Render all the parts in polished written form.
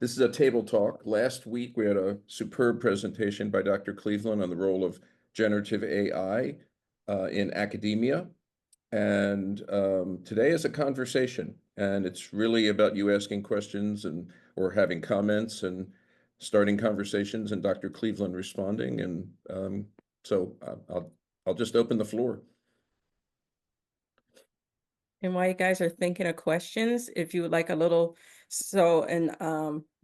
This is a table talk. Last week, we had a superb presentation by Dr. Cleveland on the role of generative AI in academia. And today is a conversation, and it's really about you asking questions or having comments and starting conversations, and Dr. Cleveland responding. And so I'll just open the floor. And while you guys are thinking of questions, if you would like a little,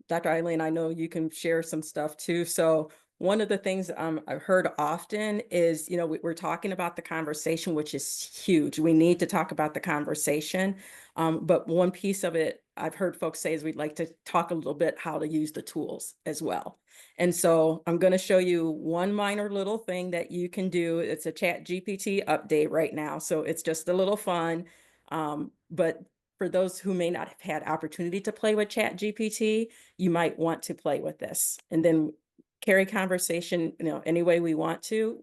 Dr. Eileen, I know you can share some stuff too. So one of the things I've heard often is, we're talking about the conversation, which is huge. We need to talk about the conversation. But one piece of it I've heard folks say is we'd like to talk a little bit how to use the tools as well. And so I'm going to show you one minor little thing that you can do. It's a ChatGPT update right now. So it's just a little fun. But for those who may not have had opportunity to play with ChatGPT, you might want to play with this and then carry conversation, any way we want to.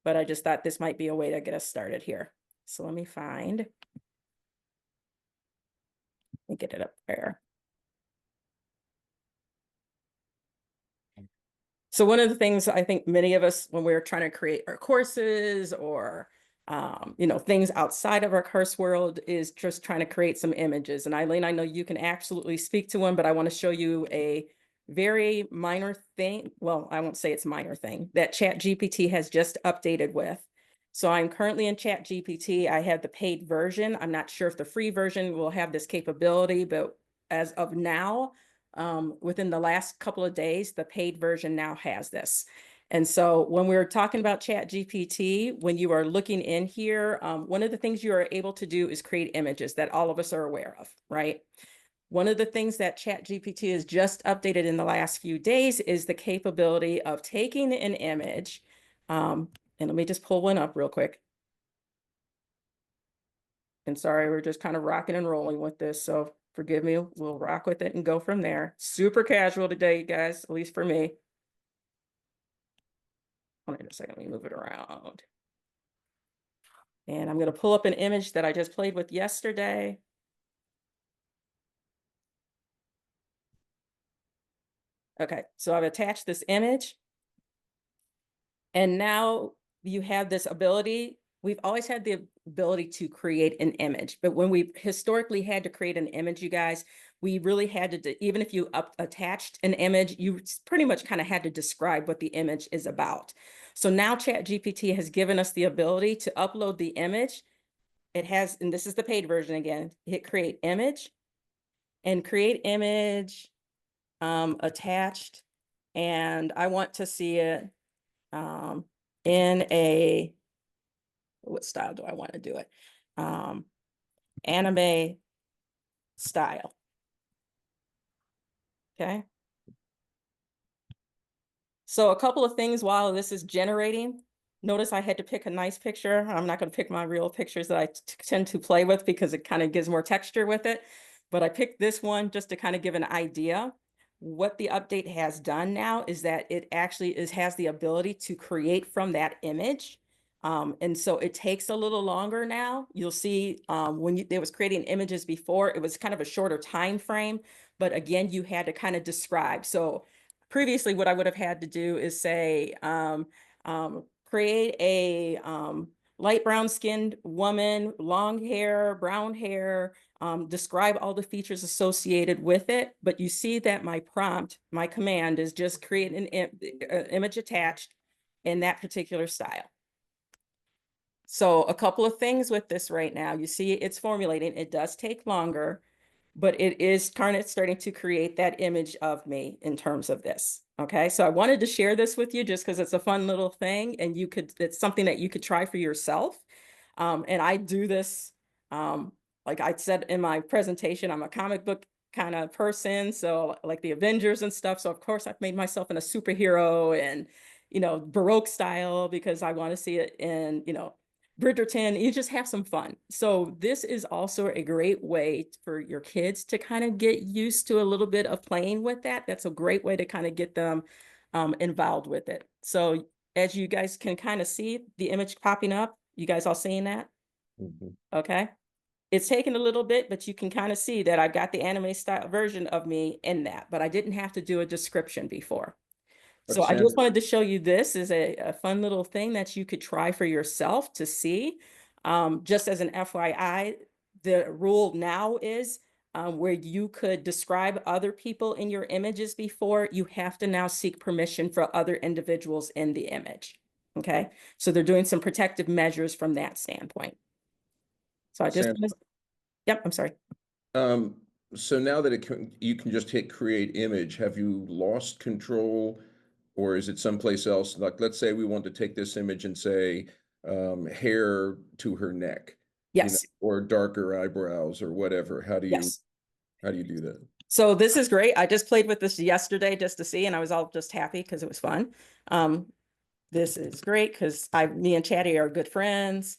But I just thought this might be a way to get us started here. So let me get it up there. So one of the things I think many of us, when we're trying to create our courses or things outside of our course world, is just trying to create some images. And Eileen, I know you can absolutely speak to one, but I want to show you a very minor thing. Well, I won't say it's a minor thing that ChatGPT has just updated with. So I'm currently in ChatGPT. I have the paid version. I'm not sure if the free version will have this capability, but as of now, within the last couple of days, the paid version now has this. And so when we're talking about ChatGPT, when you are looking in here, one of the things you are able to do is create images that all of us are aware of, right? One of the things that ChatGPT has just updated in the last few days is the capability of taking an image. And let me just pull one up real quick. And sorry, we're just kind of rocking and rolling with this. So forgive me, we'll rock with it and go from there. Super casual today, guys, at least for me. Hold on a second, let me move it around. And I'm going to pull up an image that I just played with yesterday. Okay, so I've attached this image. And now you have this ability. We've always had the ability to create an image, but when we historically had to create an image, you guys, we really had to, even if you attached an image, you pretty much kind of had to describe what the image is about. So now ChatGPT has given us the ability to upload the image. It has, and this is the paid version again, hit create image and create image attached. And I want to see it in a, what style do I want to do it? Anime style. Okay. So a couple of things while this is generating. Notice I had to pick a nice picture. I'm not going to pick my real pictures that I tend to play with because it kind of gives more texture with it. But I picked this one just to kind of give an idea. What the update has done now is that it actually has the ability to create from that image. And so it takes a little longer now. You'll see when it was creating images before, it was kind of a shorter time frame. But again, you had to kind of describe. So previously, what I would have had to do is say, create a light brown skinned woman, long hair, brown hair, describe all the features associated with it. But you see that my prompt, my command is just create an image attached in that particular style. So a couple of things with this right now, you see it's formulating. It does take longer, but it is kind of starting to create that image of me in terms of this. Okay, so I wanted to share this with you just because it's a fun little thing and it's something that you could try for yourself. And I do this, like I said in my presentation, I'm a comic book kind of person. So like the Avengers and stuff. So of course I've made myself in a superhero and, Baroque style because I want to see it in, Bridgerton, you just have some fun. So this is also a great way for your kids to kind of get used to a little bit of playing with that. That's a great way to kind of get them involved with it. So as you guys can kind of see the image popping up, you guys all seeing that? Mm-hmm. Okay. It's taken a little bit, but you can kind of see that I've got the anime style version of me in that, but I didn't have to do a description before. That So I just sounds wanted to show you this is a fun little thing that you could try for yourself to see. Just as an FYI, the rule now is where you could describe other people in your images before, you have to now seek permission for other individuals in the image. Okay, so they're doing some protective measures from that standpoint. So I just, Sam. yep, I'm sorry. Um, so now that you can just hit create image, have you lost control, or is it someplace else? Like, let's say we want to take this image and say hair to her neck, Yes, or darker eyebrows or whatever. yes. How do you do that? So this is great. I just played with this yesterday just to see, and I was all just happy because it was fun. This is great because me and Chatty are good friends.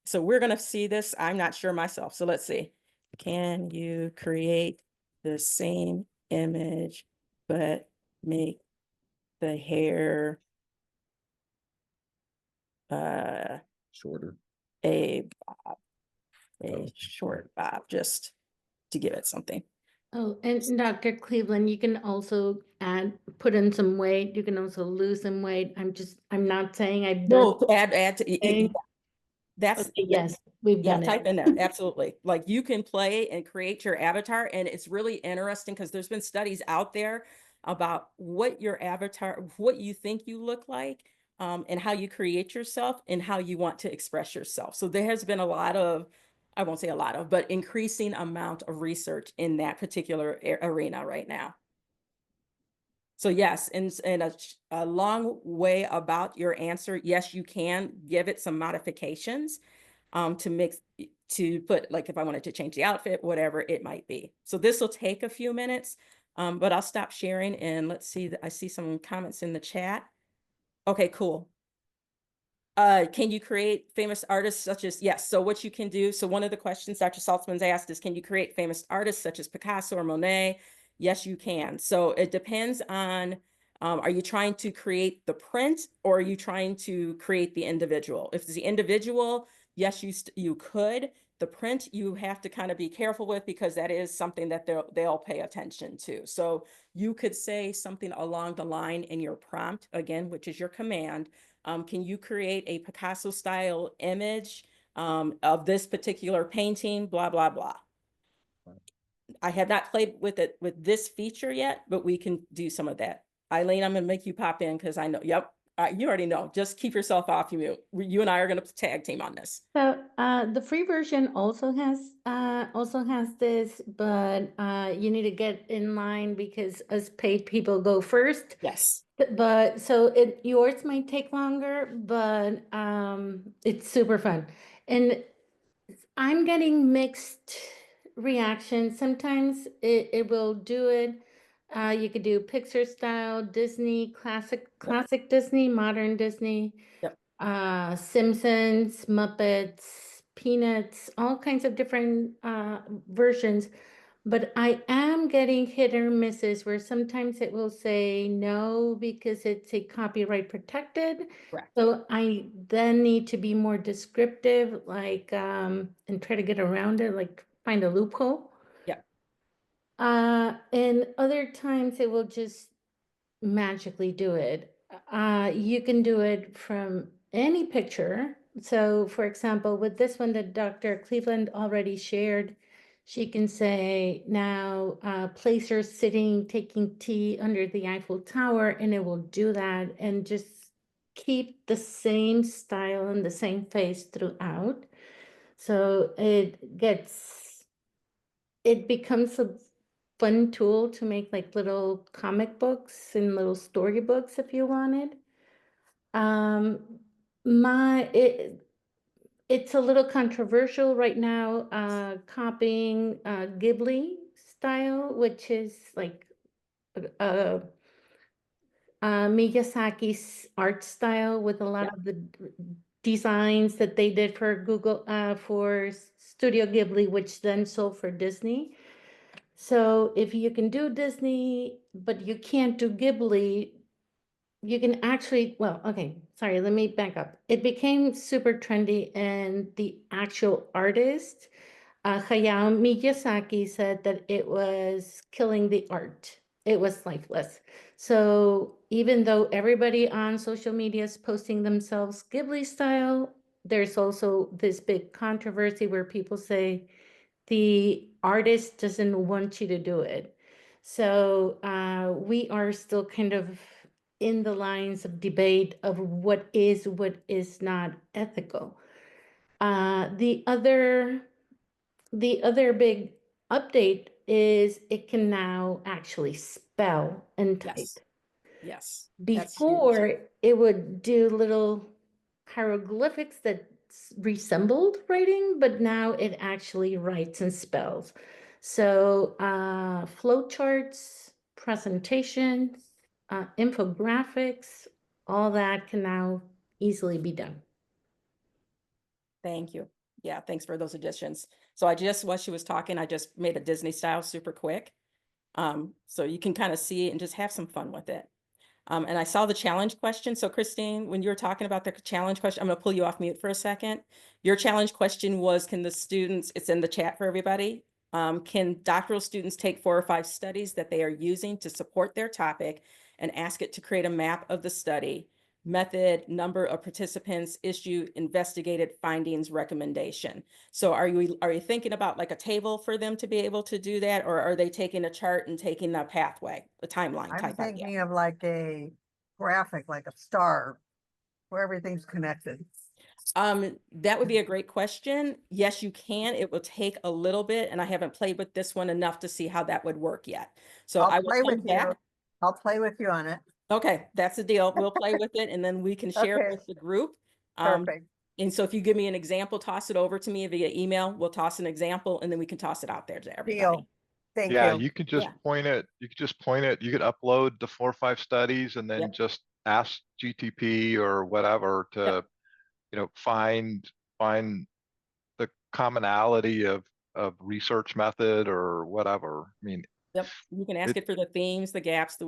So we're gonna see this. I'm not sure myself. So let's see. Can you create the same image, but make the hair uh Shorter. a Oh, short bob, just to give it something. Oh, and Dr. Cleveland, you can also put in some weight. You can also lose some weight. I'm not saying I've done No, add to it. that's Okay, yes, we've yeah, done it. type in there. Absolutely. Like you can play and create your avatar. And it's really interesting because there's been studies out there about what your avatar, what you think you look like, and how you create yourself and how you want to express yourself. So there has been a lot of, I won't say a lot of, but increasing amount of research in that particular arena right now. So yes, and a long way about your answer. Yes, you can give it some modifications to mix to put like if I wanted to change the outfit, whatever it might be. So this will take a few minutes, but I'll stop sharing and let's see. I see some comments in the chat. Okay, cool. Can you create famous artists such as, yes, so what you can do, so one of the questions Dr. Saltzman's asked is, can you create famous artists such as Picasso or Monet? Yes, you can. So it depends on, are you trying to create the print or are you trying to create the individual? If it's the individual, yes, you could. The print you have to kind of be careful with because that is something that they'll pay attention to. So you could say something along the line in your prompt, again, which is your command. Can you create a Picasso style image of this particular painting, blah, blah, blah. I have not played with it with this feature yet, but we can do some of that. Eileen, I'm gonna make you pop in because I know, yep, you already know. Just keep yourself off mute. You and I are gonna tag team on this. So the free version also has this, but you need to get in line because us paid people go first. Yes. But so yours might take longer, but it's super fun. And I'm getting mixed reactions. Sometimes it will do it. You could do Pixar style, Disney, Yep. classic Disney, modern Disney, Yep. Simpsons, Muppets, Peanuts, all kinds of different versions. But I am getting hit or misses where sometimes it will say no because it's a copyright protected. Correct. So I then need to be more descriptive, like, and try to get around it, like find a loophole. Yep. And other times it will just magically do it. You can do it from any picture. So, for example, with this one that Dr. Cleveland already shared, she can say, now place her sitting, taking tea under the Eiffel Tower, and it will do that and just keep the same style and the same face throughout. So it becomes a fun tool to make like little comic books and little storybooks if you wanted. Um, my it's a little controversial right now, copying Ghibli style, which is like uh, Miyazaki's art style with a lot Yep. of the designs that they did for Google for Studio Ghibli, which then sold for Disney. So if you can do Disney, but you can't do Ghibli, you can actually, well, okay, sorry, let me back up. It became super trendy and the actual artist Hayao Miyazaki said that it was killing the art. It was lifeless. So even though everybody on social media is posting themselves Ghibli style, there's also this big controversy where people say the artist doesn't want you to do it. So we are still kind of in the lines of debate of what is not ethical. The other big update is it can now actually spell and type. Yes. Yes. That's huge. Before, it would do little hieroglyphics that resembled writing, but now it actually writes and spells. So flowcharts, presentations, infographics, all that can now easily be done. Thank you. Yeah, thanks for those additions. So I just, while she was talking, I just made a Disney style super quick. So you can kind of see it and just have some fun with it. And I saw the challenge question. So Christine, when you were talking about the challenge question, I'm going to pull you off mute for a second. Your challenge question was, can the students, it's in the chat for everybody, can doctoral students take 4 or 5 studies that they are using to support their topic and ask it to create a map of the study, method, number of participants, issue, investigated findings, recommendation. So are you thinking about like a table for them to be able to do that, or are they taking a chart and taking a pathway, a timeline I'm type idea? thinking of like a graphic, like a star, where everything's connected. That would be a great question. Yes, you can. It will take a little bit, and I haven't played with this one enough to see how that would work yet. So I I'll will play come with you. back. I'll play with you on it. Okay, that's the deal. We'll play with it, and then we can share it Okay. with the group. Perfect. And so if you give me an example, toss it over to me via email. We'll toss an example, and then we can toss it out there to everybody. Deal. Thank Yeah, you. you can just Yeah. point it, you could just point it, you could upload the 4 or 5 studies and then Yep. just ask GTP or whatever to, you know, find the commonality of research method or whatever. I mean, Yep, you can ask It- it for the themes, the gaps, the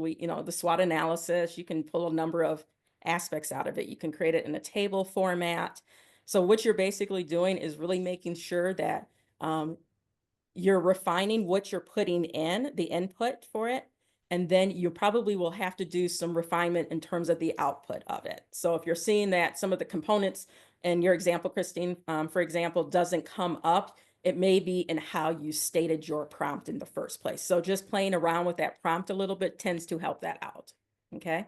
SWOT analysis. You can pull a number of aspects out of it. You can create it in a table format. So what you're basically doing is really making sure that you're refining what you're putting in, the input for it, and then you probably will have to do some refinement in terms of the output of it. So if you're seeing that some of the components in your example, Christine, for example, doesn't come up, it may be in how you stated your prompt in the first place. So just playing around with that prompt a little bit tends to help that out, okay?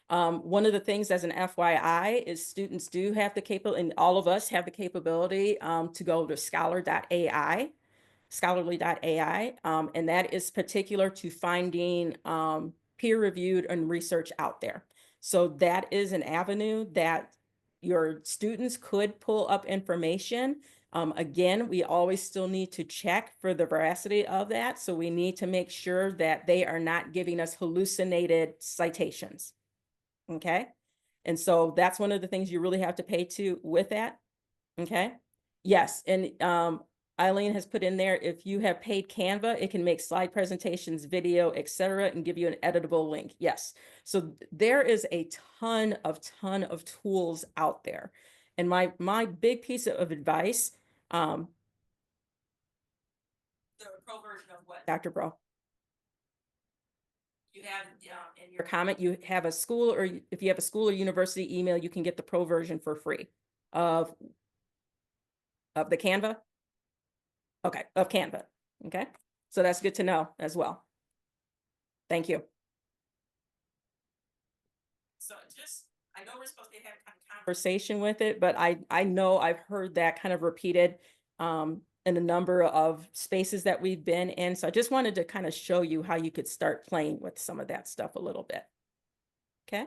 One of the things as an FYI is students do have the capability, and all of us have the capability to go to scholarly.ai, and that is particular to finding peer-reviewed and research out there. So that is an avenue that your students could pull up information. Again, we always still need to check for the veracity of that. So we need to make sure that they are not giving us hallucinated citations. Okay. And so that's one of the things you really have to pay to with that. Okay. Yes. And Eileen has put in there, if you have paid Canva, it can make slide presentations, video, etc., and give you an editable link. Yes. So there is a ton of tools out there. And my big piece of advice, the pro version of what, Dr. Bro? You have in your comment, you have a school, or if you have a school or university email, you can get the pro version for free of the Canva. Okay, of Canva. Okay, so that's good to know as well. Thank you. So just, I know we're supposed to have a conversation with it, but I know I've heard that kind of repeated in a number of spaces that we've been in. So I just wanted to kind of show you how you could start playing with some of that stuff a little bit. Okay.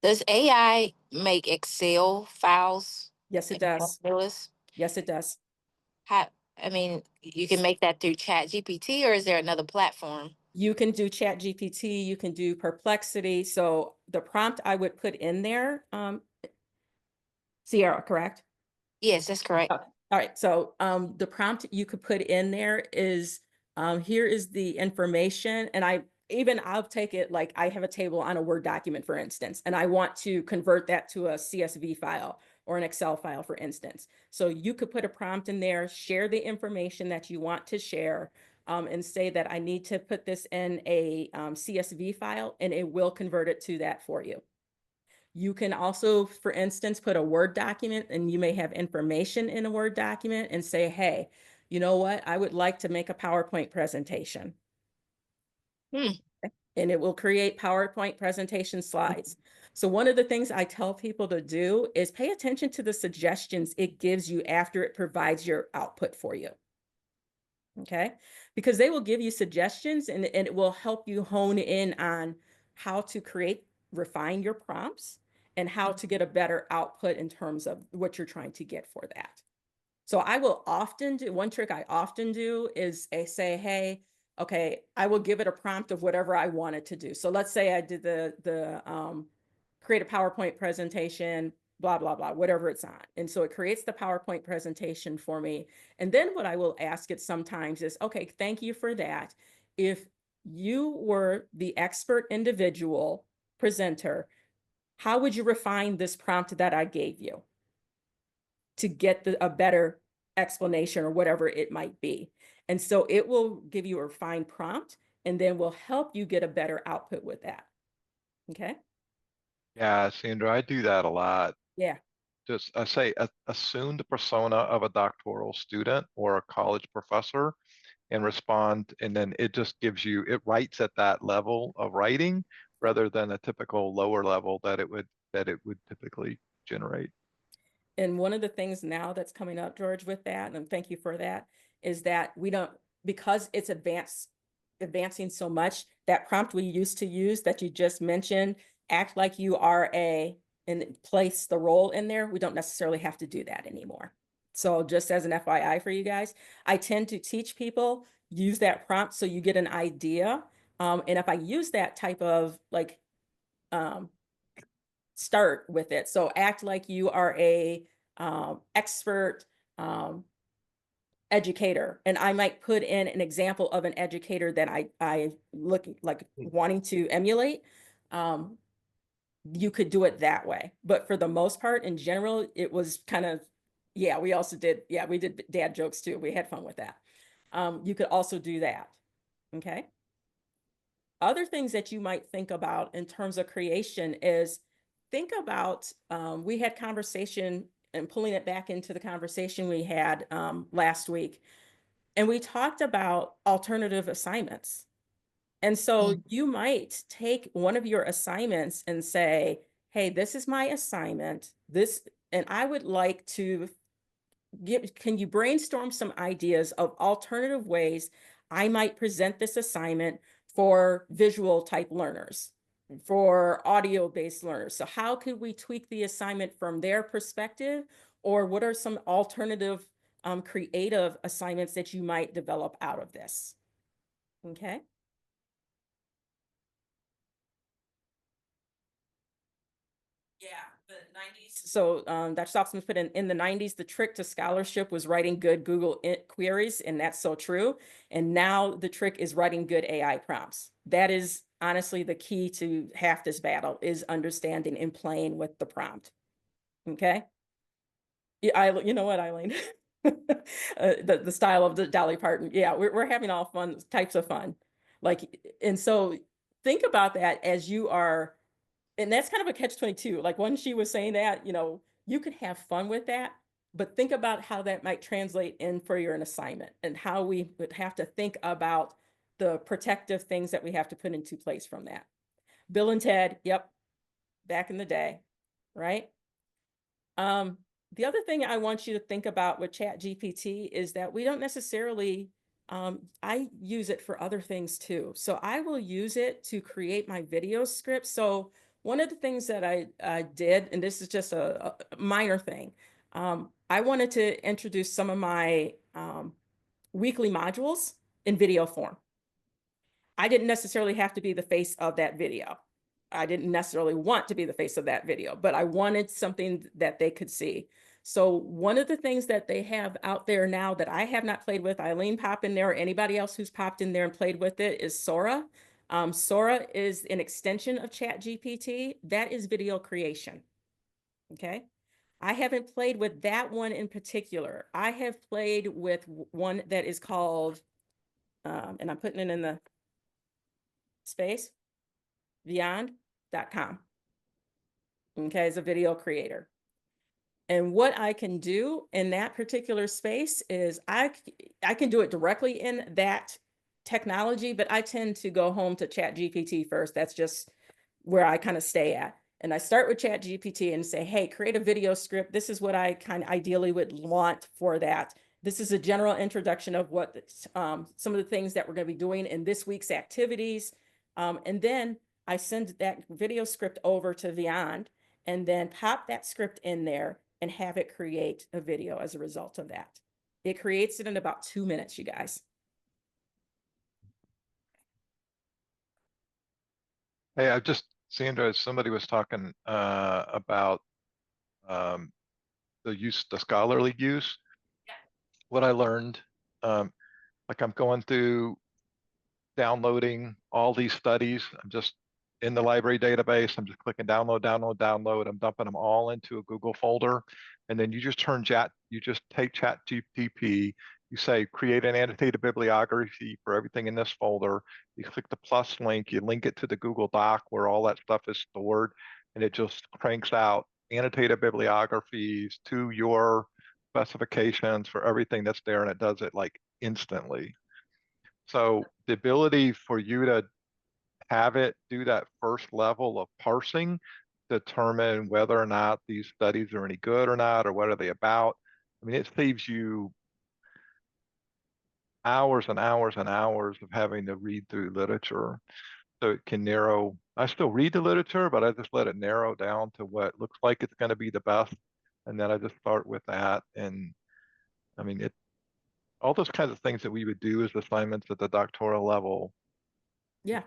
Does AI make Excel files? Yes, it and does. formulas? Yes, it does. How, I mean, you can make that through Chat GPT, or is there another platform? You can do Chat GPT, you can do Perplexity. So the prompt I would put in there, Sierra, correct? Yes, that's correct. Okay. All right. So the prompt you could put in there is, here is the information. And even I'll take it like I have a table on a Word document, for instance, and I want to convert that to a CSV file or an Excel file, for instance. So you could put a prompt in there, share the information that you want to share, and say that I need to put this in a CSV file, and it will convert it to that for you. You can also, for instance, put a Word document, and you may have information in a Word document and say, hey, you know what? I would like to make a PowerPoint presentation. And it will create PowerPoint presentation slides. So one of the things I tell people to do is pay attention to the suggestions it gives you after it provides your output for you. Okay, because they will give you suggestions, and it will help you hone in on how to refine your prompts and how to get a better output in terms of what you're trying to get for that. So I will often do, one trick I often do is say, hey, okay, I will give it a prompt of whatever I want it to do. So let's say I did create a PowerPoint presentation, blah, blah, blah, whatever it's on. And so it creates the PowerPoint presentation for me. And then what I will ask it sometimes is, okay, thank you for that. If you were the expert individual presenter, how would you refine this prompt that I gave you to get a better explanation or whatever it might be? And so it will give you a refined prompt, and then will help you get a better output with that. Okay. Yeah, Sandra, I do that a lot. Yeah. Just I say assume the persona of a doctoral student or a college professor and respond, and then it just gives you, it writes at that level of writing rather than a typical lower level that it would typically generate. And one of the things now that's coming up, George, with that, and thank you for that, is that we don't, because it's advancing so much, that prompt we used to use that you just mentioned, act like you are and place the role in there, we don't necessarily have to do that anymore. So just as an FYI for you guys, I tend to teach people, use that prompt so you get an idea. And if I use that type of like, start with it. So act like you are a expert educator, and I might put in an example of an educator that I look like wanting to emulate. You could do it that way, but for the most part, in general, it was kind of, yeah. We also did, yeah, we did dad jokes too. We had fun with that. You could also do that. Okay. Other things that you might think about in terms of creation is think about, we had conversation, and pulling it back into the conversation we had last week, and we talked about alternative assignments. And so you might take one of your assignments and say, hey, this is my assignment, and I would like to can you brainstorm some ideas of alternative ways I might present this assignment for visual type learners, for audio-based learners? So how could we tweak the assignment from their perspective? Or what are some alternative creative assignments that you might develop out of this? Okay. Yeah, the 90s. So Dr. Stocksmith put in the 90s, the trick to scholarship was writing good Google queries, and that's so true. And now the trick is writing good AI prompts. That is honestly the key to half this battle, is understanding and playing with the prompt. Okay. Yeah, you know what, Eileen? The style of the Dolly Parton. Yeah, we're having all fun types of fun. Like, and so think about that as you are. And that's kind of a catch-22. Like when she was saying that, you could have fun with that, but think about how that might translate in for an assignment, and how we would have to think about the protective things that we have to put into place from that. Bill and Ted, yep, back in the day, right? The other thing I want you to think about with Chat GPT is that we don't necessarily, I use it for other things too. So I will use it to create my video scripts. So one of the things that I did, and this is just a minor thing, I wanted to introduce some of my weekly modules in video form. I didn't necessarily have to be the face of that video. I didn't necessarily want to be the face of that video, but I wanted something that they could see. So one of the things that they have out there now that I have not played with, Eileen pop in there, or anybody else who's popped in there and played with it, is Sora. Sora is an extension of ChatGPT. That is video creation. Okay. I haven't played with that one in particular. I have played with one that is called, and I'm putting it in the space, beyond.com. Okay, as a video creator. And what I can do in that particular space is I can do it directly in that technology, but I tend to go home to ChatGPT first. That's just where I kind of stay at. And I start with ChatGPT and say, hey, create a video script. This is what I kind of ideally would want for that. This is a general introduction of what some of the things that we're going to be doing in this week's activities. And then I send that video script over to Beyond and then pop that script in there and have it create a video as a result of that. It creates it in about 2 minutes, you guys. Hey, Sandra, somebody was talking about the scholarly use. Yeah. What I learned, like I'm going through downloading all these studies. I'm just in the library database. I'm just clicking download, download, download. I'm dumping them all into a Google folder. And then you just take ChatGPT, you say, create an annotated bibliography for everything in this folder. You click the plus link, you link it to the Google Doc where all that stuff is stored, and it just cranks out annotated bibliographies to your specifications for everything that's there, and it does it like instantly. So the ability for you to have it do that first level of parsing, determine whether or not these studies are any good or not, or what are they about. I mean, it saves you hours and hours and hours of having to read through literature. So it can narrow, I still read the literature, but I just let it narrow down to what looks like it's going to be the best. And then I just start with that. And I mean, all those kinds of things that we would do as assignments at the doctoral level. Yeah.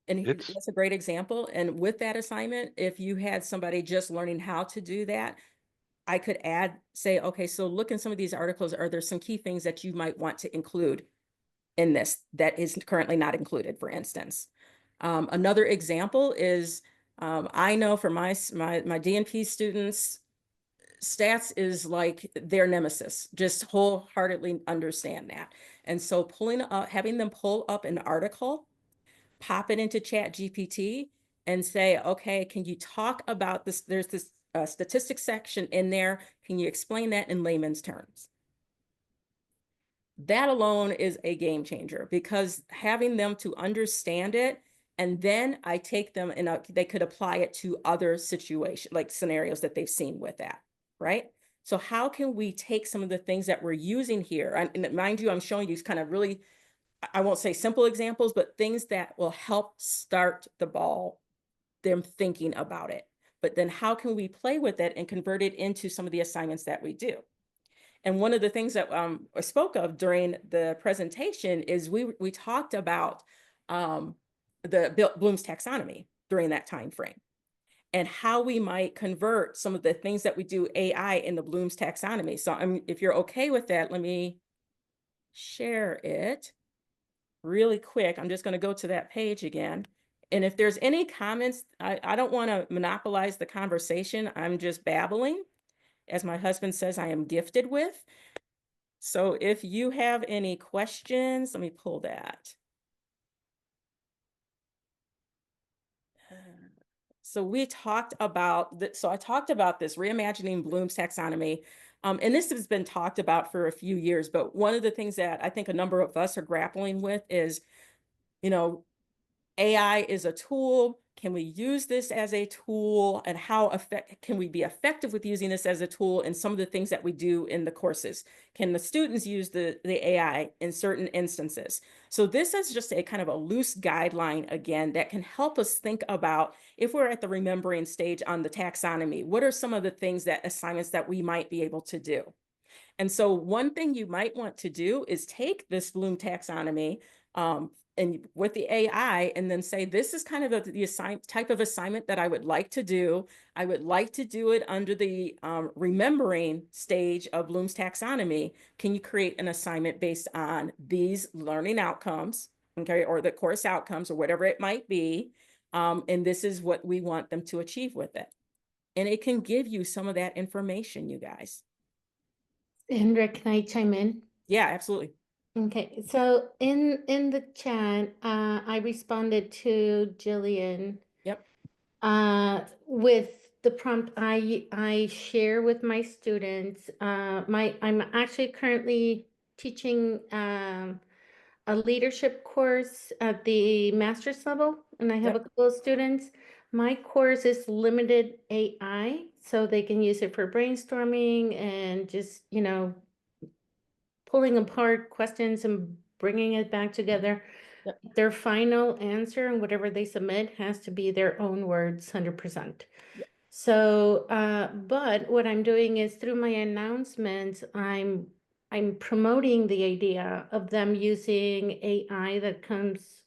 And It's that's a great example. And with that assignment, if you had somebody just learning how to do that, I could say, okay, so look in some of these articles, are there some key things that you might want to include in this that is currently not included, for instance? Another example is, I know for my DNP students, stats is like their nemesis, just wholeheartedly understand that. And so having them pull up an article, pop it into ChatGPT and say, okay, can you talk about this? There's this statistics section in there. Can you explain that in layman's terms? That alone is a game changer, because having them to understand it, and then I take them and they could apply it to other situations, like scenarios that they've seen with that, right? So how can we take some of the things that we're using here? And mind you, I'm showing you kind of really, I won't say simple examples, but things that will help start the ball, them thinking about it. But then how can we play with it and convert it into some of the assignments that we do? And one of the things that I spoke of during the presentation is we talked about the Bloom's taxonomy during that time frame, and how we might convert some of the things that we do AI into Bloom's taxonomy. So if you're okay with that, let me share it really quick. I'm just going to go to that page again. And if there's any comments, I don't want to monopolize the conversation. I'm just babbling, as my husband says, I am gifted with. So if you have any questions, let me pull that. So we talked about that. So I talked about this reimagining Bloom's taxonomy. And this has been talked about for a few years, but one of the things that I think a number of us are grappling with is, AI is a tool. Can we use this as a tool, and how can we be effective with using this as a tool in some of the things that we do in the courses? Can the students use the AI in certain instances? So this is just a kind of a loose guideline, again, that can help us think about, if we're at the remembering stage on the taxonomy, what are some of the assignments that we might be able to do? And so one thing you might want to do is take this Bloom taxonomy and with the AI, and then say, this is kind of the type of assignment that I would like to do. I would like to do it under the remembering stage of Bloom's taxonomy. Can you create an assignment based on these learning outcomes? okay, or the course outcomes or whatever it might be. And this is what we want them to achieve with it. And it can give you some of that information, you guys. Indra, can I chime in? Yeah, absolutely. Okay, so in the chat, I responded to Jillian Yep. with the prompt I share with my students. I'm actually currently teaching a leadership course at the master's level, and I have a Yep. couple of students. My course is limited AI, so they can use it for brainstorming and just, pulling apart questions and bringing it back together. Yep. Their final answer and whatever they submit has to be their own words, 100%. Yep. So, but what I'm doing is through my announcements, I'm promoting the idea of them using AI that comes,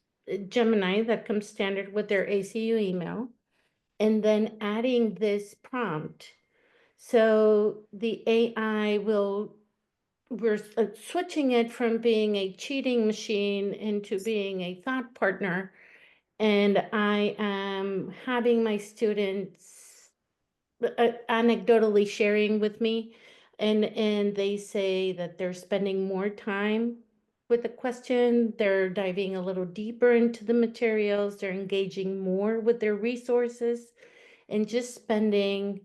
Gemini that comes standard with their ACU email, and then adding this prompt. So the AI will, we're switching it from being a cheating machine into being a thought partner. And I am having my students anecdotally sharing with me, and they say that they're spending more time with the question, they're diving a little deeper into the materials, they're engaging more with their resources, and just spending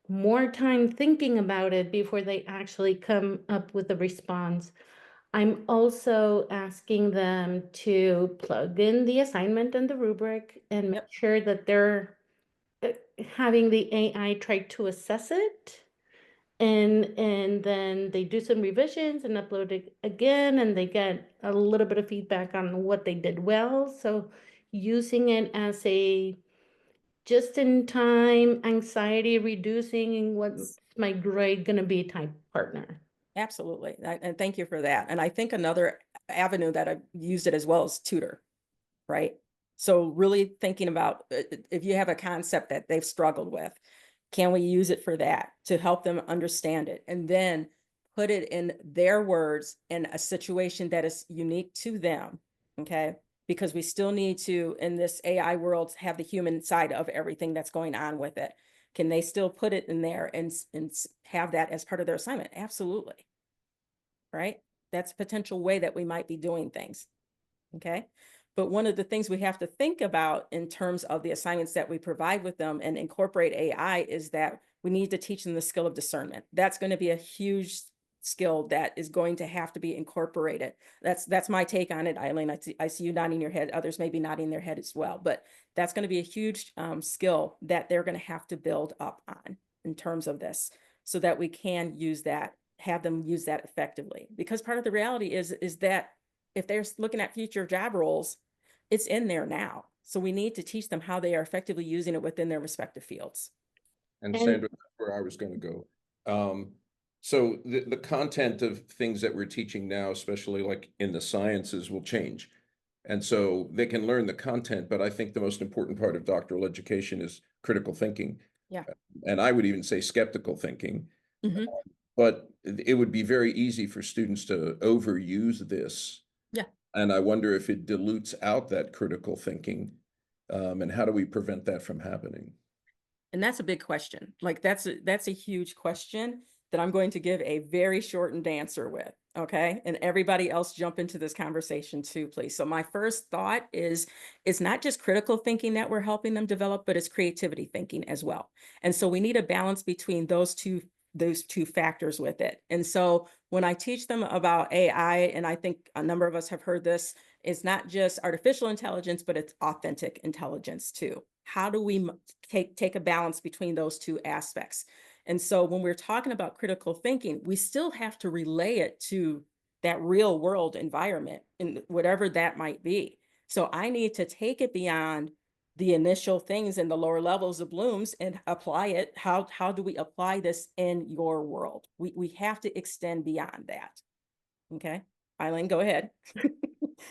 more time thinking about it before they actually come up with a response. I'm also asking them to plug in the assignment and the rubric and make Yep. sure that they're having the AI try to assess it. And then they do some revisions and upload it again, and they get a little bit of feedback on what they did well. So using it as a just in time, anxiety reducing, and what's my grade gonna be type partner. Absolutely. And thank you for that. And I think another avenue that I've used it as well is tutor, right? So really thinking about if you have a concept that they've struggled with, can we use it for that to help them understand it? And then put it in their words in a situation that is unique to them, okay? Because we still need to, in this AI world, have the human side of everything that's going on with it. Can they still put it in there and have that as part of their assignment? Absolutely. Right? That's a potential way that we might be doing things. Okay. But one of the things we have to think about in terms of the assignments that we provide with them and incorporate AI is that we need to teach them the skill of discernment. That's going to be a huge skill that is going to have to be incorporated. That's my take on it, Eileen. I see you nodding your head. Others may be nodding their head as well, but that's going to be a huge skill that they're going to have to build up on in terms of this so that we can use that, have them use that effectively. Because part of the reality is that if they're looking at future job roles, it's in there now. So we need to teach them how they are effectively using it within their respective fields. And And- Sandra, that's where I was going to go. So the content of things that we're teaching now, especially like in the sciences, will change. And so they can learn the content, but I think the most important part of doctoral education is critical thinking. Yeah. And I would even say skeptical thinking. Mm-hmm. But it would be very easy for students to overuse this. Yeah. And I wonder if it dilutes out that critical thinking. And how do we prevent that from happening? And that's a big question. Like that's a huge question that I'm going to give a very shortened answer with. Okay. And everybody else jump into this conversation too, please. So my first thought is it's not just critical thinking that we're helping them develop, but it's creativity thinking as well. And so we need a balance between those two factors with it. And so when I teach them about AI, and I think a number of us have heard this, it's not just artificial intelligence, but it's authentic intelligence too. How do we take a balance between those two aspects? And so when we're talking about critical thinking, we still have to relay it to that real world environment and whatever that might be. So I need to take it beyond the initial things in the lower levels of blooms and apply it. How do we apply this in your world? We have to extend beyond that. Okay. Eileen, go ahead.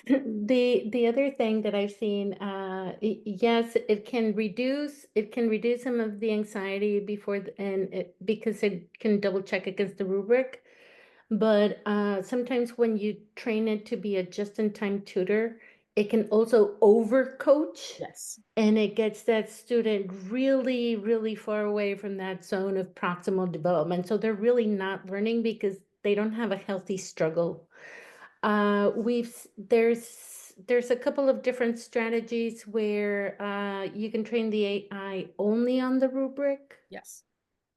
The other thing that I've seen, yes, it can reduce some of the anxiety before because it can double check against the rubric. But sometimes when you train it to be a just-in-time tutor, it can also overcoach. Yes. And it gets that student really, really far away from that zone of proximal development. So they're really not learning because they don't have a healthy struggle. There's a couple of different strategies where you can train the AI only on the rubric. Yes.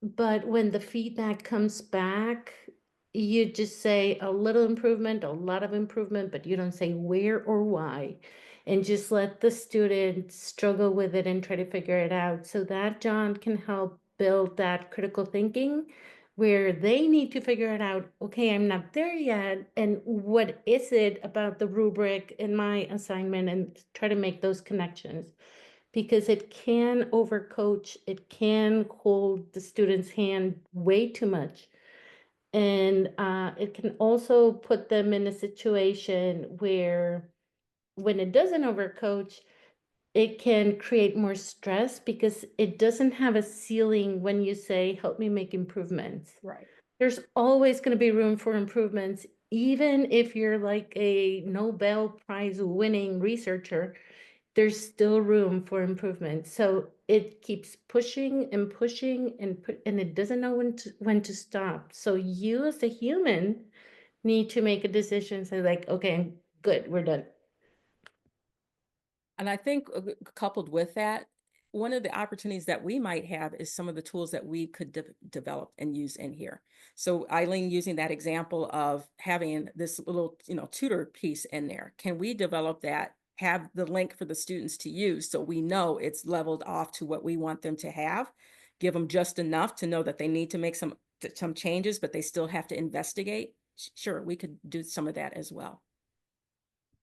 But when the feedback comes back, you just say a little improvement, a lot of improvement, but you don't say where or why. And just let the student struggle with it and try to figure it out. So that, John, can help build that critical thinking where they need to figure it out. Okay, I'm not there yet. And what is it about the rubric in my assignment? And try to make those connections, because it can overcoach, it can hold the student's hand way too much. And it can also put them in a situation where when it doesn't overcoach, it can create more stress because it doesn't have a ceiling when you say, help me make improvements. Right. There's always going to be room for improvements, even if you're like a Nobel Prize winning researcher, there's still room for improvement. So it keeps pushing and pushing and it doesn't know when to stop. So you as a human need to make a decision, say like, okay, good, we're done. And I think coupled with that, one of the opportunities that we might have is some of the tools that we could develop and use in here. So Eileen, using that example of having this little, tutor piece in there, can we develop that, have the link for the students to use so we know it's leveled off to what we want them to have, give them just enough to know that they need to make some changes, but they still have to investigate? Sure, we could do some of that as well.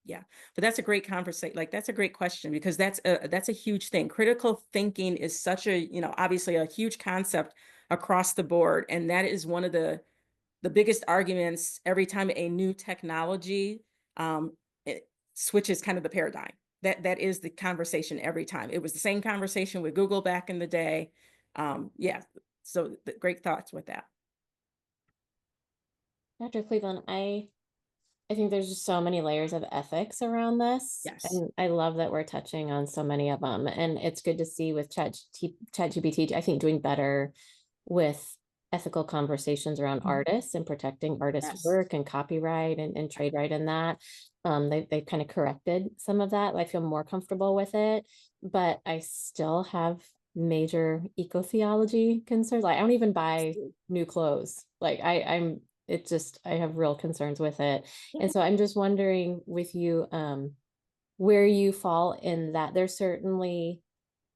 Yeah, but that's a great conversation. Like, that's a great question, because that's a huge thing. Critical thinking is such a, obviously a huge concept across the board. And that is one of the biggest arguments every time a new technology it switches kind of the paradigm. That is the conversation every time. It was the same conversation with Google back in the day. Yeah, so great thoughts with that. Dr. Cleveland, I think there's just so many layers of ethics around this. Yes. And I love that we're touching on so many of them. And it's good to see with ChatGPT, I think, doing better with ethical conversations around artists and protecting artists' Yes. work and copyright and trade right in that. They kind of corrected some of that. I feel more comfortable with it, but I still have major eco-theology concerns. Like, I don't even buy new clothes. I have real concerns with it. And so I'm just wondering with you, where you fall in that. There's certainly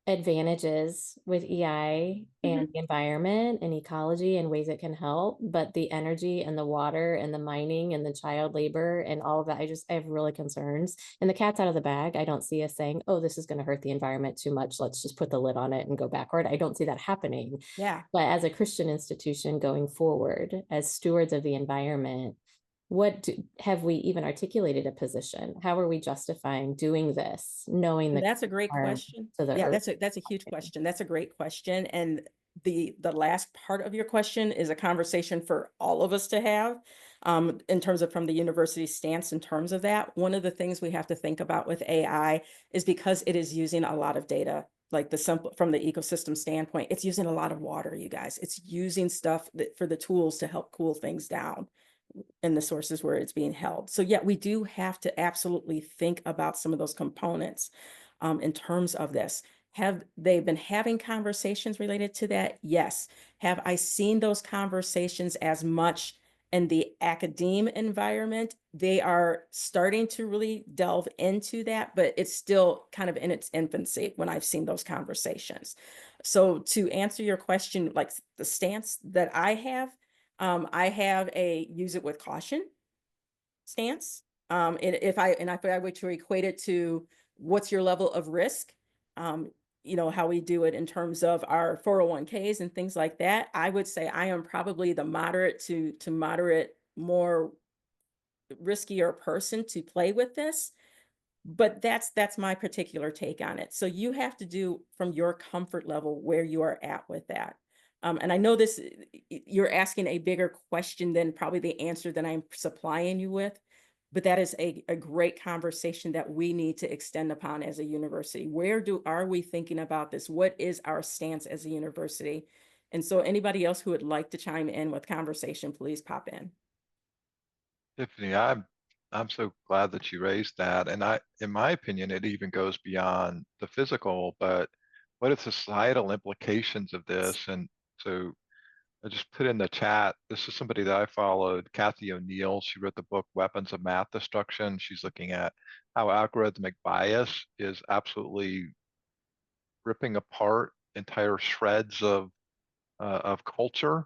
advantages with EI and the environment and ecology and ways it can help, but the energy and the water and the mining and the child labor and all of that, I have really concerns. And the cat's out of the bag. I don't see us saying, oh, this is going to hurt the environment too much, let's just put the lid on it and go backward. I don't see that happening. Yeah. But as a Christian institution going forward, as stewards of the environment, have we even articulated a position? How are we justifying doing this, knowing that That's a great question. Yeah, that's a huge question. That's a great question. And the last part of your question is a conversation for all of us to have, in terms of from the university stance. In terms of that, one of the things we have to think about with AI is because it is using a lot of data, like from the ecosystem standpoint, it's using a lot of water, you guys. It's using stuff for the tools to help cool things down in the sources where it's being held. So yeah, we do have to absolutely think about some of those components in terms of this. Have they been having conversations related to that? Yes. Have I seen those conversations as much in the academe environment? They are starting to really delve into that, but it's still kind of in its infancy when I've seen those conversations. So to answer your question, like the stance that I have a use it with caution stance. And if I were to equate it to what's your level of risk, how we do it in terms of our 401ks and things like that, I would say I am probably the moderate to moderate, more riskier person to play with this. But that's my particular take on it. So you have to do from your comfort level where you are at with that. And I know you're asking a bigger question than probably the answer that I'm supplying you with, But that is a great conversation that we need to extend upon as a university. Are we thinking about this? What is our stance as a university? And so anybody else who would like to chime in with conversation, please pop in. Tiffany, I'm so glad that you raised that. And in my opinion, it even goes beyond the physical, but what are the societal implications of this? And so I just put in the chat, this is somebody that I followed, Kathy O'Neill. She wrote the book Weapons of Math Destruction. She's looking at how algorithmic bias is absolutely ripping apart entire shreds of culture,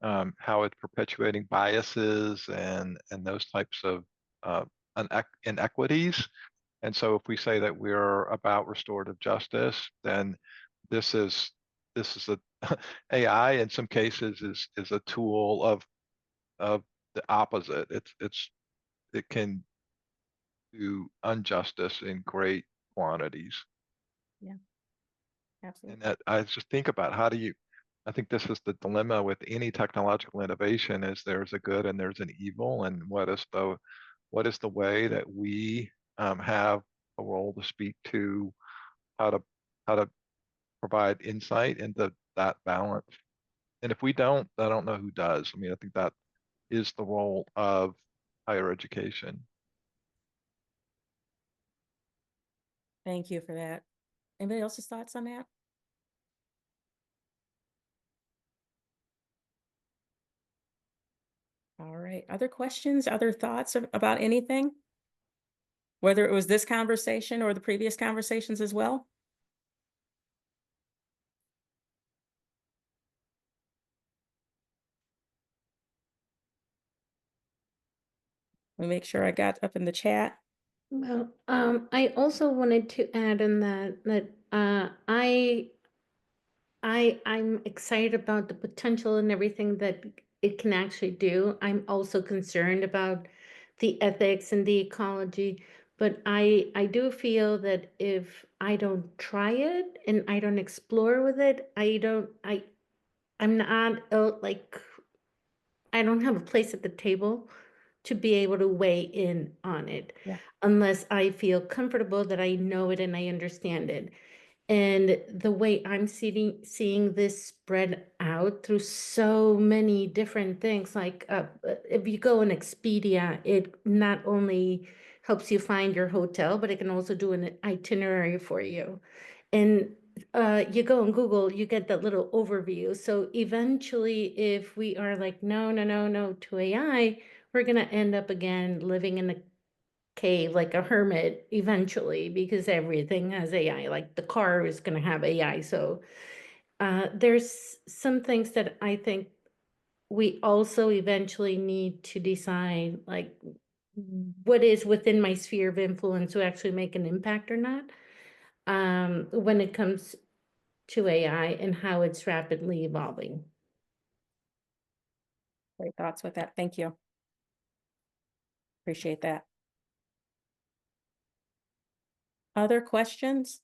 how it's perpetuating biases and those types of inequities. And so if we say that we're about restorative justice, then this is a AI in some cases is a tool of the opposite. It can do injustice in great quantities. Yeah, And absolutely. that I just think about I think this is the dilemma with any technological innovation is there's a good and there's an evil, and what is the way that we have a role to speak to how to provide insight into that balance. And if we don't, I don't know who does. I mean, I think that is the role of higher education. Thank you for that. Anybody else's thoughts on that? All right. Other questions, other thoughts about anything? Whether it was this conversation or the previous conversations as well? Let me make sure I got up in the chat. Well, I also wanted to add in that I'm excited about the potential and everything that it can actually do. I'm also concerned about the ethics and the ecology, but I do feel that if I don't try it and I don't explore with it, I'm not like I don't have a place at the table to be able to weigh in on it Yeah. unless I feel comfortable that I know it and I understand it. And the way I'm seeing this spread out through so many different things, like if you go on Expedia, it not only helps you find your hotel, but it can also do an itinerary for you. And you go on Google, you get that little overview. So eventually, if we are like, no, no, no, no to AI, we're going to end up again living in a cave like a hermit eventually because everything has AI, like the car is going to have AI. So there's some things that I think we also eventually need to decide, like what is within my sphere of influence to actually make an impact or not when it comes to AI and how it's rapidly evolving. Great thoughts with that. Thank you. Appreciate that. Other questions?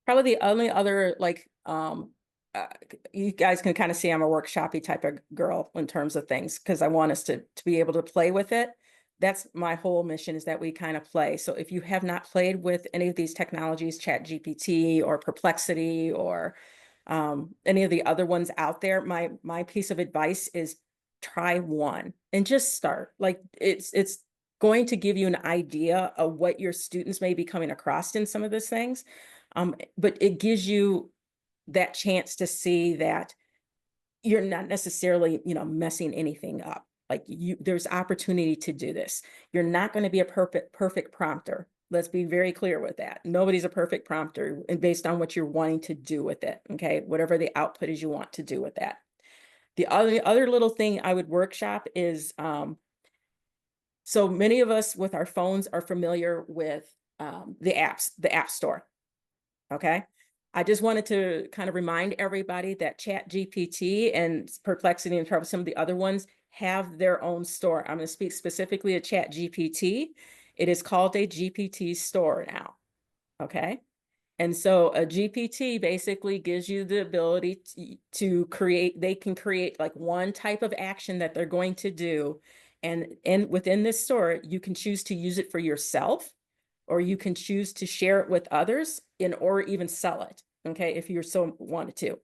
Probably the only other you guys can kind of see I'm a workshoppy type of girl in terms of things because I want us to be able to play with it. That's my whole mission, is that we kind of play. So if you have not played with any of these technologies, ChatGPT or Perplexity or any of the other ones out there, my piece of advice is try one and just start. Like it's going to give you an idea of what your students may be coming across in some of those things. But it gives you that chance to see that you're not necessarily, messing anything up. Like there's opportunity to do this. You're not going to be a perfect prompter. Let's be very clear with that. Nobody's a perfect prompter, and based on what you're wanting to do with it. Okay. Whatever the output is you want to do with that. The other little thing I would workshop is, so many of us with our phones are familiar with the apps, the App Store. Okay. I just wanted to kind of remind everybody that ChatGPT and Perplexity and probably some of the other ones have their own store. I'm going to speak specifically to ChatGPT. It is called a GPT store now. Okay. And so a GPT basically gives you the ability to create, they can create like one type of action that they're going to do. And within this store, you can choose to use it for yourself, or you can choose to share it with others or even sell it, okay, if you so wanted to.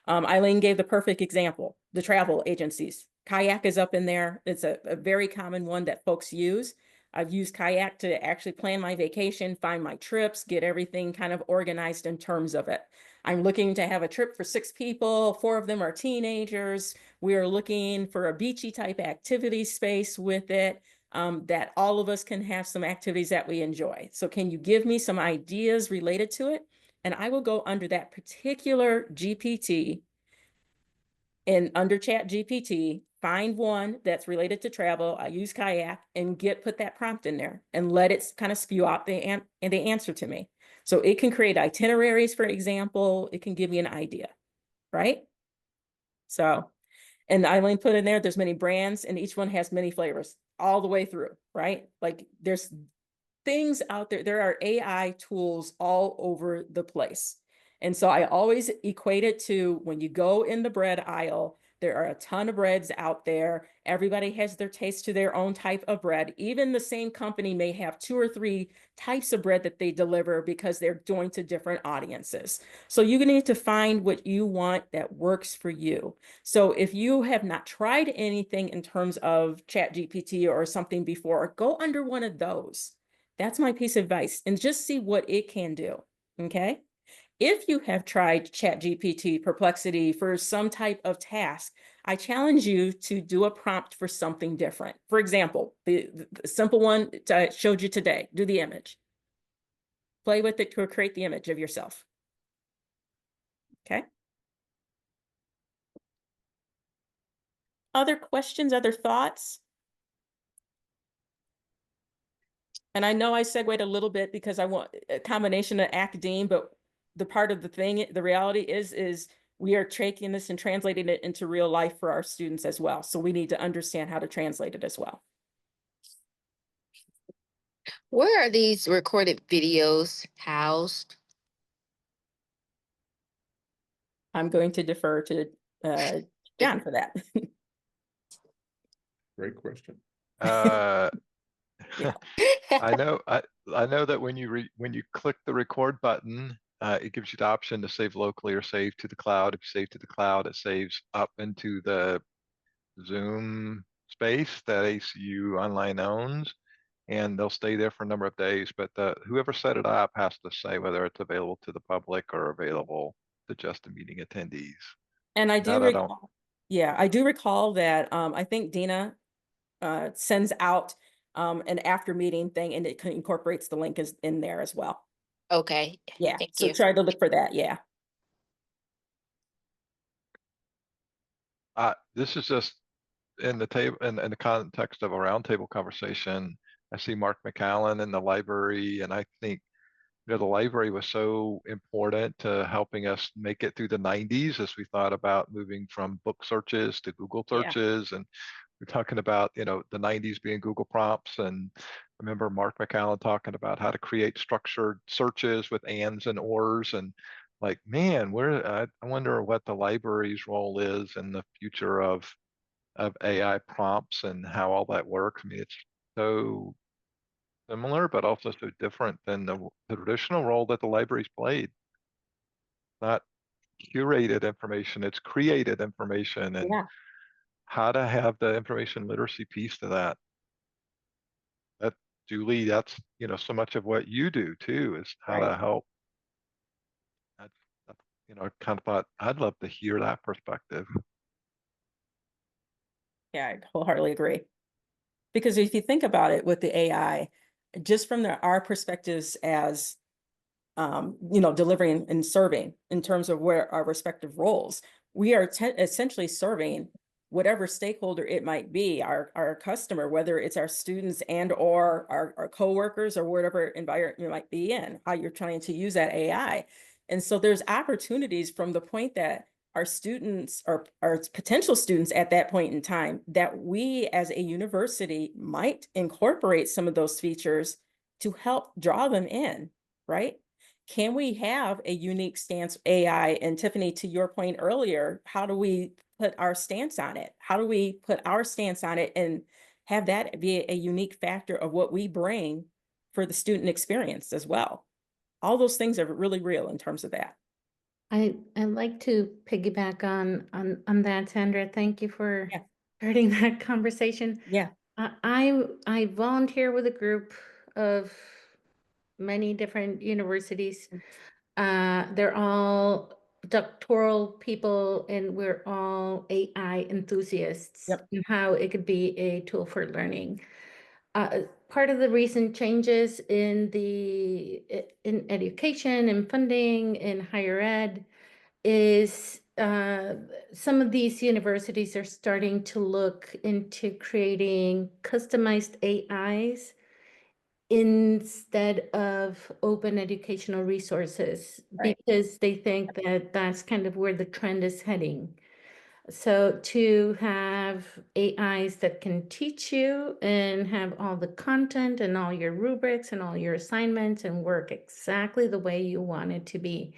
Eileen gave the perfect example, the travel agencies. Kayak is up in there. It's a very common one that folks use. I've used Kayak to actually plan my vacation, find my trips, get everything kind of organized in terms of it. I'm looking to have a trip for 6 people. 4 of them are teenagers. We are looking for a beachy type activity space with it, that all of us can have some activities that we enjoy. So can you give me some ideas related to it? And I will go under that particular GPT and under Chat GPT, find one that's related to travel. I use Kayak and put that prompt in there and let it kind of spew out the answer to me. So it can create itineraries, for example. It can give me an idea, right? So, and Eileen put in there, there's many brands and each one has many flavors all the way through, right? Like there's things out there. There are AI tools all over the place. And so I always equate it to when you go in the bread aisle, there are a ton of breads out there. Everybody has their taste to their own type of bread. Even the same company may have 2 or 3 types of bread that they deliver because they're going to different audiences. So you need to find what you want that works for you. So if you have not tried anything in terms of ChatGPT or something before, go under one of those. That's my piece of advice, and just see what it can do, okay? If you have tried ChatGPT, Perplexity for some type of task, I challenge you to do a prompt for something different. For example, the simple one I showed you today, do the image. Play with it to create the image of yourself, okay? Other questions, other thoughts? And I know I segued a little bit because I want a combination of academe, but the part of the thing, the reality is we are taking this and translating it into real life for our students as well. So we need to understand how to translate it as well. Where are these recorded videos housed? I'm going to defer to John for that. Great question. Yeah. I know that when you click the record button, it gives you the option to save locally or save to the cloud. If you save to the cloud, it saves up into the Zoom space that ACU Online owns, and they'll stay there for a number of days. But whoever set it up has to say whether it's available to the public or available to just the meeting attendees. And I do That I don't. recall, yeah, I do recall that I think Dina sends out an after meeting thing, and it incorporates the link in there as well. Okay, Yeah, thank so you. try to look for that. Yeah. This is just in the table in the context of a roundtable conversation. I see Mark McAllen in the library, and I think the library was so important to helping us make it through the 90s as we thought about moving from book searches to Google Yeah. searches. And we're talking about, the 90s being Google prompts. And I remember Mark McAllen talking about how to create structured searches with ands and ors. And like, man, I wonder what the library's role is in the future of AI prompts and how all that works. I mean, it's so similar, but also so different than the traditional role that the libraries played. Not curated information, it's created information, and Yeah. how to have the information literacy piece to that. That, Julie, that's, so much of what you do too, is how Right. to help. I kind of thought I'd love to hear that perspective. Yeah, I wholeheartedly agree. Because if you think about it with the AI, just from our perspectives as delivering and serving in terms of where our respective roles, we are essentially serving whatever stakeholder it might be, our customer, whether it's our students and or our coworkers or whatever environment you might be in, how you're trying to use that AI. And so there's opportunities from the point that our students or our potential students at that point in time that we as a university might incorporate some of those features to help draw them in, right? Can we have a unique stance AI? And Tiffany, to your point earlier, how do we put our stance on it? How do we put our stance on it and have that be a unique factor of what we bring for the student experience as well. All those things are really real in terms of that. I'd like to piggyback on that, Sandra. Thank you for Yeah. starting that conversation. Yeah. I volunteer with a group of many different universities. They're all doctoral people, and we're all AI enthusiasts. Yep. And how it could be a tool for learning. Part of the recent changes in in education and funding in higher ed is some of these universities are starting to look into creating customized AIs instead of open educational resources, Right. because they think that that's kind of where the trend is heading. So to have AIs that can teach you and have all the content and all your rubrics and all your assignments and work exactly the way you want it to be.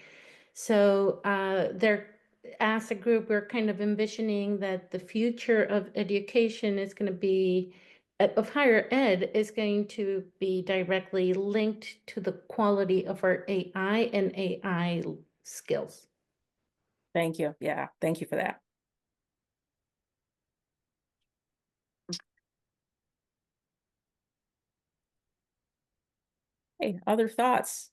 So as a group, we're kind of envisioning that the future of education is going to be, of higher ed, is going to be directly linked to the quality of our AI and AI skills. Thank you. Yeah. Thank you for that. Hey, other thoughts?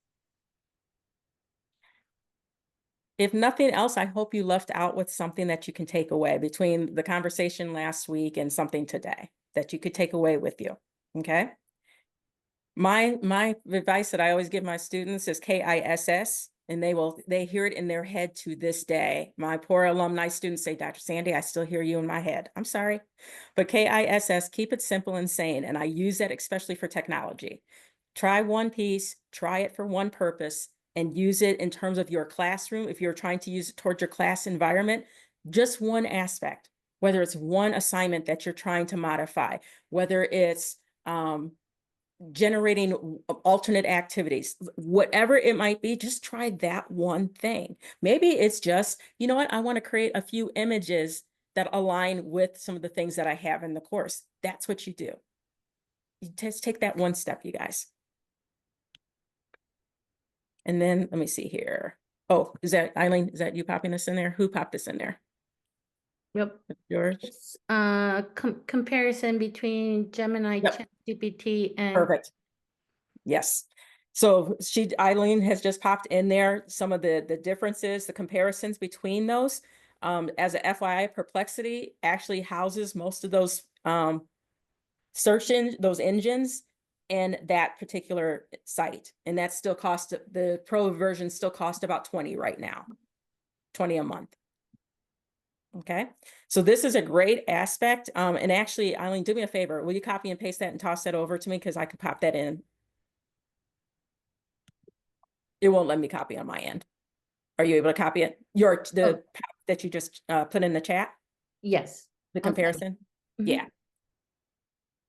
If nothing else, I hope you left out with something that you can take away between the conversation last week and something today that you could take away with you. Okay. My advice that I always give my students is KISS, and they hear it in their head to this day. My poor alumni students say, Dr. Sandy, I still hear you in my head. I'm sorry, but KISS, keep it simple and sane. And I use that especially for technology. Try one piece, try it for one purpose, and use it in terms of your classroom. If you're trying to use it towards your class environment, just one aspect, whether it's one assignment that you're trying to modify, whether it's generating alternate activities, whatever it might be, just try that one thing. Maybe it's just, you know what, I want to create a few images that align with some of the things that I have in the course. That's what you do. You just take that one step, you guys. And then let me see here. Oh, is that Eileen? Is that you popping this in there? Who popped this in there? Yep. George? It's comparison between Gemini, Yep. ChatGPT, and Perfect. Yes. So Eileen has just popped in there some of the differences, the comparisons between those. As a FYI, Perplexity actually houses most of those those engines in that particular site. And that still costs, the pro version still cost about 20 right now, 20 a month. Okay, so this is a great aspect. And actually, Eileen, do me a favor. Will you copy and paste that and toss that over to me? Because I could pop that in. It won't let me copy on my end. Are you able to copy it? That you just put in the chat? yes, The I'll send it. comparison? Mhm. Yeah.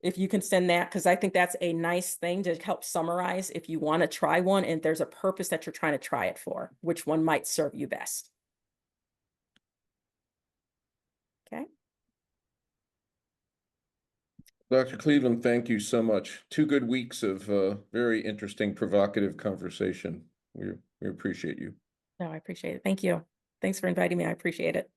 If you can send that, because I think that's a nice thing to help summarize if you want to try one and there's a purpose that you're trying to try it for, which one might serve you best. Okay. Dr. Cleveland, thank you so much. 2 good weeks of very interesting, provocative conversation. We appreciate you. No, I appreciate it. Thank you. Thanks for inviting me. I appreciate it.